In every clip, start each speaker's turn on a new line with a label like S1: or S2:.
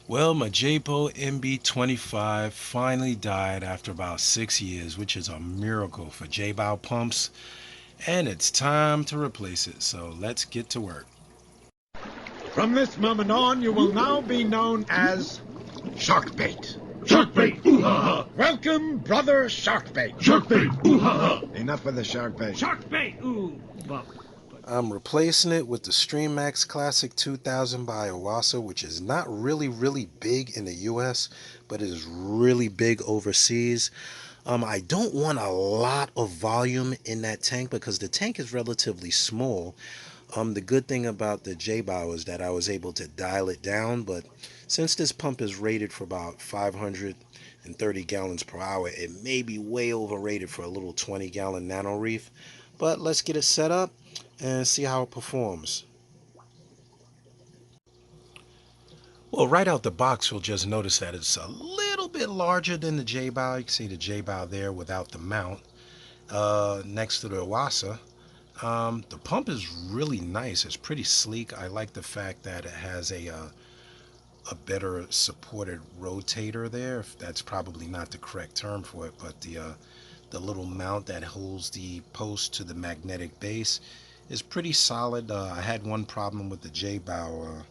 S1: Well, my JPO MB25 finally died after about 6 years, which is a miracle for J-Bow pumps, and it's time to replace it. So let's get to work.
S2: From this moment on, you will now be known as Sharkbait.
S3: Sharkbait! Ooh ha ha!
S2: Welcome, brother Sharkbait.
S3: Sharkbait! Ooh ha ha!
S2: Enough with the Sharkbait.
S3: Sharkbait! Ooh!
S1: I'm replacing it with the StreamMax Classic 2000 by oase, which is not really big in the US, but is really big overseas. I don't want a lot of volume in that tank because the tank is relatively small. The good thing about the J-Bow is that I was able to dial it down, but since this pump is rated for about 530 gallons per hour, it may be way overrated for a little 20-gallon nano reef. But let's get it set up and see how it performs. Well, right out the box, you'll just notice that it's a little bit larger than the J-Bow. You can see the J-Bow there without the mount next to the oase. The pump is really nice. It's pretty sleek. I like the fact that it has a better supported rotator there. That's probably not the correct term for it, but the little mount that holds the post to the magnetic base is pretty solid. I had one problem with the J-Bow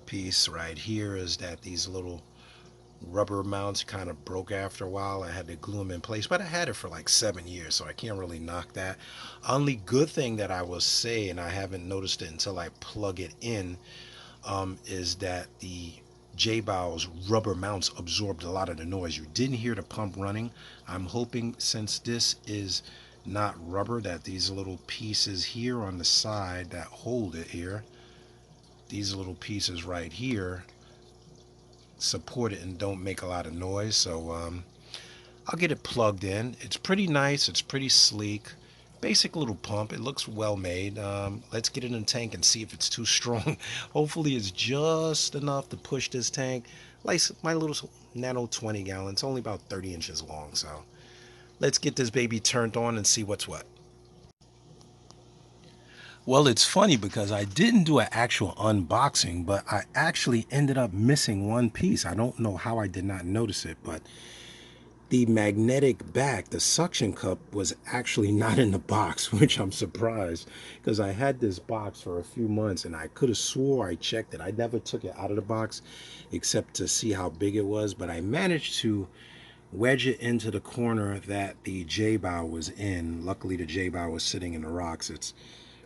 S1: piece right here is that these little rubber mounts kind of broke after a while. I had to glue them in place, but I had it for like 7 years, so I can't really knock that. Only good thing that I will say, and I haven't noticed it until I plug it in, is that the J-Bow's rubber mounts absorbed a lot of the noise. You didn't hear the pump running. I'm hoping since this is not rubber that these little pieces here on the side that hold it here, these little pieces right here support it and don't make a lot of noise. So I'll get it plugged in. It's pretty nice. It's pretty sleek. Basic little pump. It looks well made. Let's get it in the tank and see if it's too strong. Hopefully it's just enough to push this tank. Like my little nano 20 gallon. It's only about 30 inches long. So let's get this baby turned on and see what's what. Well, it's funny because I didn't do an actual unboxing, but I actually ended up missing one piece. I don't know how I did not notice it, but the magnetic back, the suction cup, was actually not in the box, which I'm surprised because I had this box for a few months and I could have swore I checked it. I never took it out of the box except to see how big it was, but I managed to wedge it into the corner that the J-Bow was in. Luckily, the J-Bow was sitting in the rocks. It's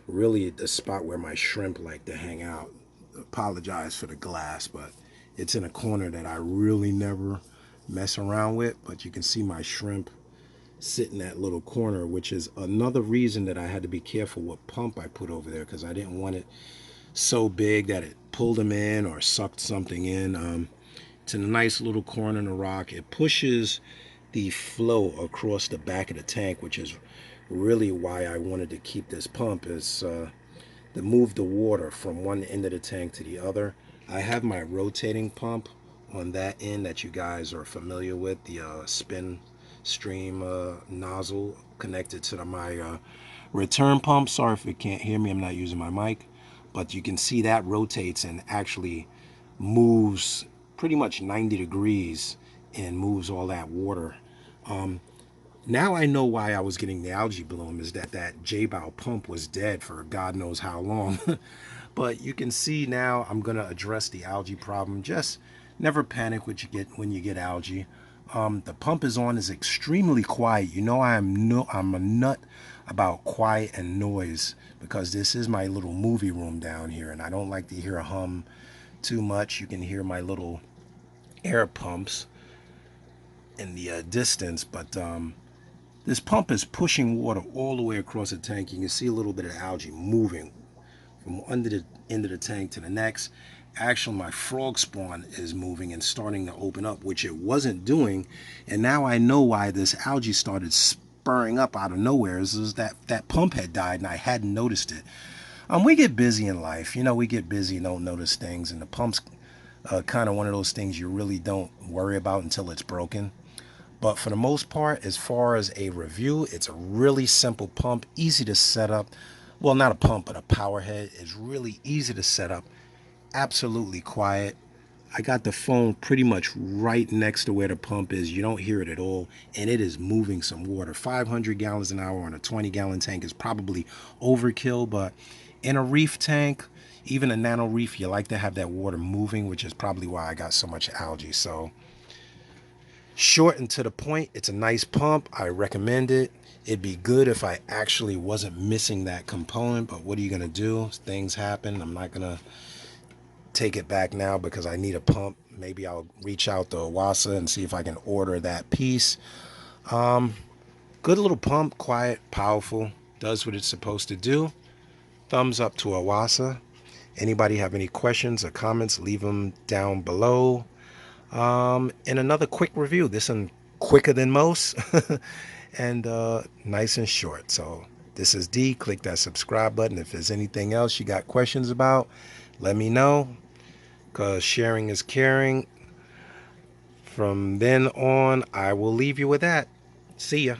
S1: really the spot where my shrimp like to hang out. Apologize for the glass, but it's in a corner that I really never mess around with. But you can see my shrimp sit in that little corner, which is another reason that I had to be careful what pump I put over there because I didn't want it so big that it pulled them in or sucked something in. It's in a nice little corner in the rock. It pushes the flow across the back of the tank, which is really why I wanted to keep this pump, is to move the water from one end of the tank to the other. I have my rotating pump on that end that you guys are familiar with, the spin stream nozzle connected to my return pump. Sorry if you can't hear me, I'm not using my mic, but you can see that rotates and actually moves pretty much 90 degrees and moves all that water. Now I know why I was getting the algae bloom, is that J-Bow pump was dead for God knows how long. But you can see now I'm going to address the algae problem. Just never panic when you get algae. The pump is on, is extremely quiet. You know I'm a nut about quiet and noise because this is my little movie room down here and I don't like to hear a hum too much. You can hear my little air pumps in the distance, but this pump is pushing water all the way across the tank. You can see a little bit of algae moving from under the end of the tank to the next. Actually, my frog spawn is moving and starting to open up, which it wasn't doing. And now I know why this algae started spurring up out of nowhere. Is that pump had died and I hadn't noticed it. We get busy in life. You know, we get busy and don't notice things. And the pump's kind of one of those things you really don't worry about until it's broken. But for the most part, as far as a review, it's a really simple pump, easy to set up. Well, not a pump, but a power head. It's really easy to set up, absolutely quiet. I got the phone pretty much right next to where the pump is. You don't hear it at all, and it is moving some water. 500 gallons an hour on a 20-gallon tank is probably overkill, but in a reef tank, even a nano reef, you like to have that water moving, which is probably why I got so much algae. So short and to the point, it's a nice pump. I recommend it. It'd be good if I actually wasn't missing that component, but what are you gonna do? Things happen. I'm not gonna take it back now because I need a pump. Maybe I'll reach out to oase and see if I can order that piece. Good little pump, quiet, powerful, does what it's supposed to do. Thumbs up to oase. Anybody have any questions or comments, leave them down below. And another quick review. This one quicker than most and nice and short. So this is D. Click that subscribe button. If there's anything else you got questions about, let me know, because sharing is caring. From then on, I will leave you with that. See ya.